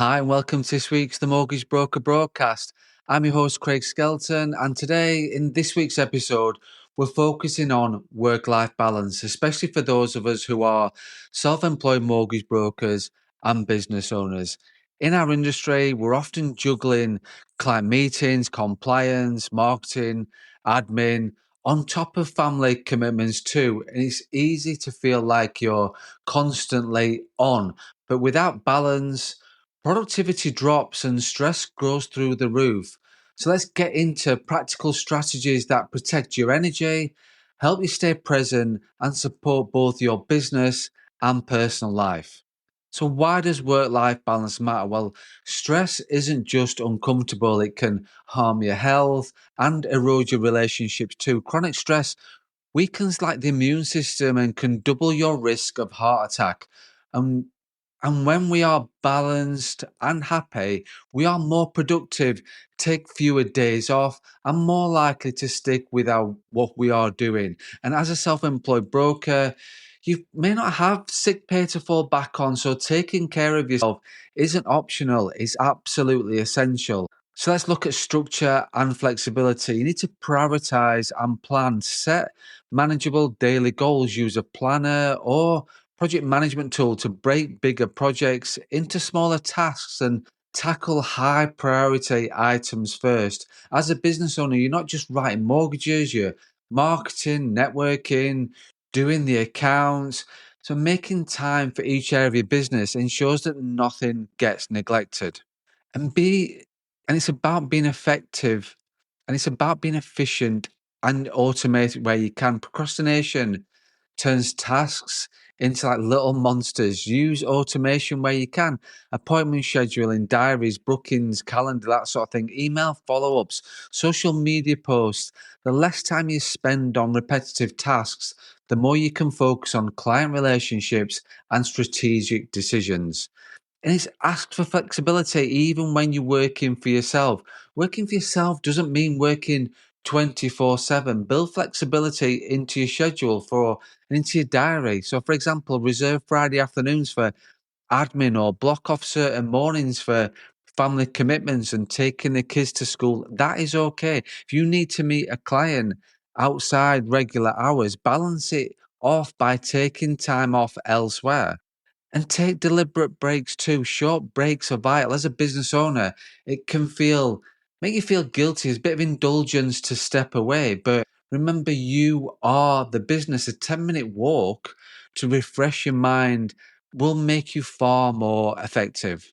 Hi, and welcome to this week's The Mortgage Broker broadcast. I'm your host, Craig Skelton, and today, in this week's episode, we're focusing on work life balance, especially for those of us who are self employed mortgage brokers and business owners. In our industry, we're often juggling client meetings, compliance, marketing, admin, on top of family commitments too. And it's easy to feel like you're constantly on, but without balance, productivity drops and stress grows through the roof. So let's get into practical strategies that protect your energy, help you stay present, and support both your business and personal life. So, why does work life balance matter? Well, stress isn't just uncomfortable, it can harm your health and erode your relationships too. Chronic stress weakens like the immune system and can double your risk of heart attack. And and when we are balanced and happy, we are more productive, take fewer days off, and more likely to stick with what we are doing. And as a self-employed broker, you may not have sick pay to fall back on, so taking care of yourself isn't optional, it's absolutely essential. So let's look at structure and flexibility. You need to prioritize and plan. Set manageable daily goals. Use a planner or project management tool to break bigger projects into smaller tasks and tackle high priority items first. As a business owner, you're not just writing mortgages, you're marketing, networking, doing the accounts. So making time for each area of your business ensures that nothing gets neglected. And be and it's about being effective and it's about being efficient and automated where you can. Procrastination turns tasks into like little monsters. Use automation where you can. Appointment scheduling, diaries, bookings, calendar, that sort of thing. Email follow-ups, social media posts. The less time you spend on repetitive tasks, the more you can focus on client relationships and strategic decisions. And it's asked for flexibility even when you're working for yourself. Working for yourself doesn't mean working 24/7. Build flexibility into your schedule and into your diary. So, for example, reserve Friday afternoons for admin or block off certain mornings for family commitments and taking the kids to school. That is okay. If you need to meet a client outside regular hours, balance it off by taking time off elsewhere. And take deliberate breaks too. Short breaks are vital. As a business owner, it can make you feel guilty. It's a bit of indulgence to step away. But remember, you are the business. A 10-minute walk to refresh your mind will make you far more effective.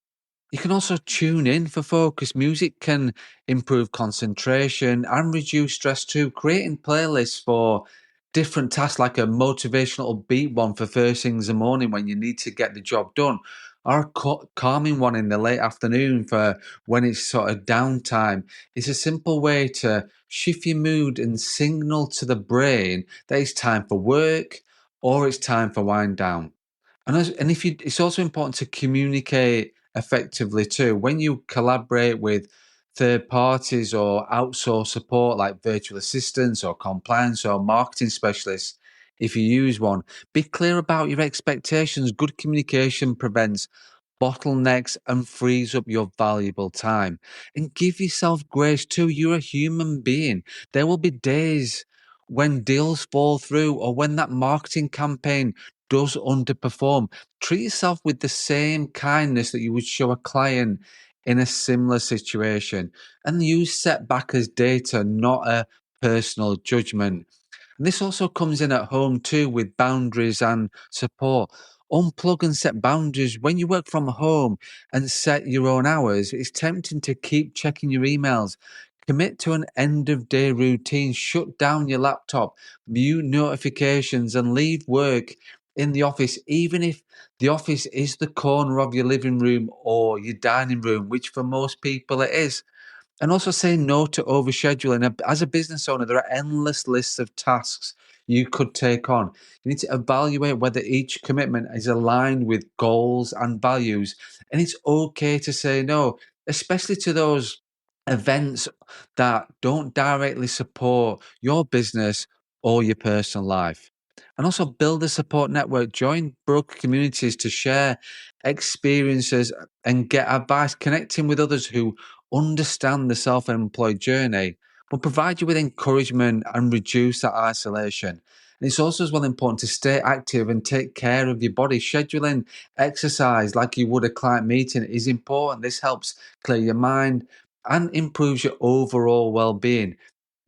You can also tune in for focus. Music can improve concentration and reduce stress too. Creating playlists for different tasks, like a motivational upbeat one for first things in the morning when you need to get the job done, or a calming one in the late afternoon for when it's sort of downtime. It's a simple way to shift your mood and signal to the brain that it's time for work or it's time for wind down. And if you, it's also important to communicate effectively too. When you collaborate with third parties or outsource support like virtual assistants or compliance or marketing specialists, if you use one, be clear about your expectations. Good communication prevents bottlenecks and frees up your valuable time. And give yourself grace too. You're a human being. There will be days when deals fall through or when that marketing campaign does underperform. Treat yourself with the same kindness that you would show a client in a similar situation. And use setback as data, not a personal judgment. And this also comes in at home too with boundaries and support. Unplug and set boundaries. When you work from home and set your own hours, it's tempting to keep checking your emails. Commit to an end of day routine. Shut down your laptop, mute notifications, and leave work in the office, even if the office is the corner of your living room or your dining room, which for most people it is. And also say no to overscheduling. As a business owner, there are endless lists of tasks you could take on. You need to evaluate whether each commitment is aligned with goals and values. And it's okay to say no, especially to those events that don't directly support your business or your personal life. And also build a support network. Join broker communities to share experiences and get advice. Connecting with others who understand the self-employed journey will provide you with encouragement and reduce that isolation. And it's also as well important to stay active and take care of your body. Scheduling exercise like you would a client meeting is important. This helps clear your mind and improves your overall well-being.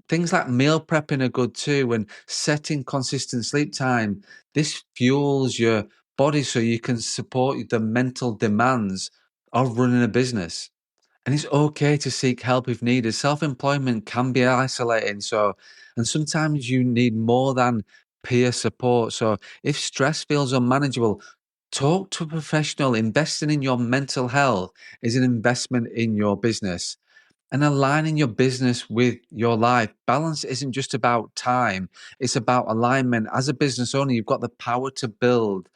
Things like meal prepping are good too, and setting consistent sleep time. This fuels your body so you can support the mental demands of running a business. And it's okay to seek help if needed. Self-employment can be isolating, and sometimes you need more than peer support. So if stress feels unmanageable, talk to a professional. Investing in your mental health is an investment in your business. And aligning your business with your life. Balance isn't just about time, it's about alignment. As a business owner, you've got the power to build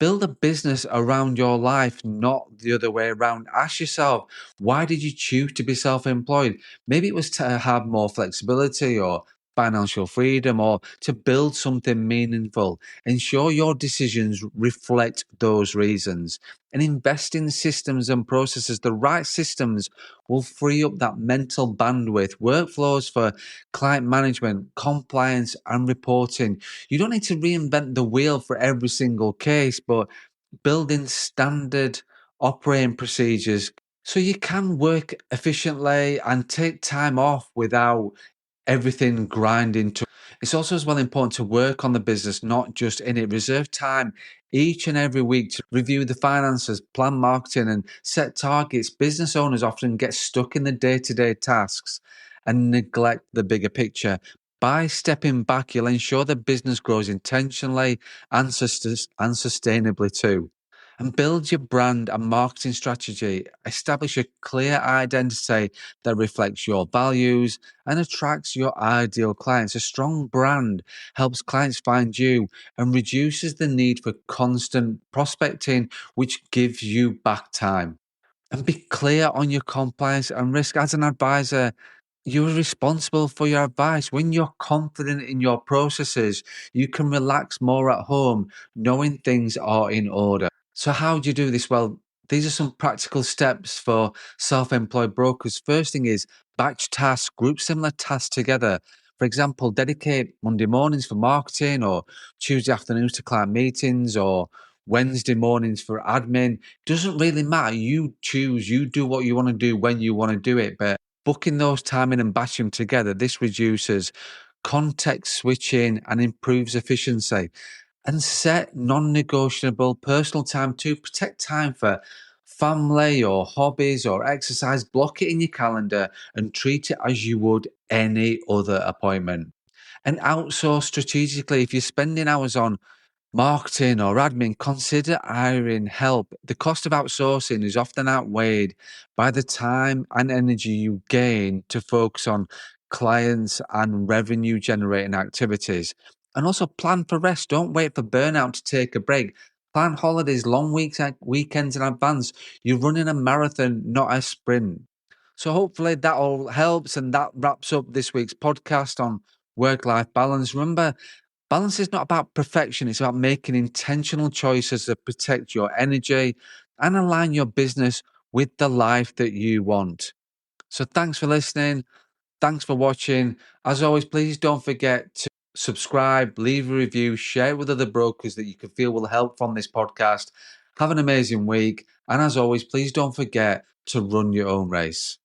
a business around your life, not the other way around. Ask yourself, why did you choose to be self employed? Maybe it was to have more flexibility or financial freedom or to build something meaningful. Ensure your decisions reflect those reasons and invest in systems and processes. The right systems will free up that mental bandwidth, workflows for client management, compliance, and reporting. You don't need to reinvent the wheel for every single case, but building standard operating procedures so you can work efficiently and take time off without everything grinding to. It's also as well important to work on the business, not just in it. Reserve time each and every week to review the finances, plan marketing, and set targets. Business owners often get stuck in the day-to-day tasks and neglect the bigger picture. By stepping back, you'll ensure the business grows intentionally and sustainably too. And build your brand and marketing strategy. Establish a clear identity that reflects your values and attracts your ideal clients. A strong brand helps clients find you and reduces the need for constant prospecting, which gives you back time. And be clear on your compliance and risk. As an advisor, you're responsible for your advice. When you're confident in your processes, you can relax more at home, knowing things are in order. So, how do you do this? Well, these are some practical steps for self employed brokers. First thing is batch tasks, group similar tasks together. For example, dedicate Monday mornings for marketing or Tuesday afternoons to client meetings or Wednesday mornings for admin. Doesn't really matter. You choose, you do what you want to do when you want to do it. But booking those time in and batching them together, this reduces context switching and improves efficiency. And set non-negotiable personal time to protect time for family or hobbies or exercise. Block it in your calendar and treat it as you would any other appointment. And outsource strategically. If you're spending hours on marketing or admin, consider hiring help. The cost of outsourcing is often outweighed by the time and energy you gain to focus on clients and revenue generating activities. And also plan for rest. Don't wait for burnout to take a break. Plan holidays, long weeks, weekends in advance. You're running a marathon, not a sprint. So hopefully that all helps, and that wraps up this week's podcast on work-life balance. Remember, balance is not about perfection. It's about making intentional choices that protect your energy and align your business with the life that you want. So thanks for listening. Thanks for watching. As always, please don't forget to subscribe, leave a review, share it with other brokers that you can feel will help from this podcast. Have an amazing week. And as always, please don't forget to run your own race.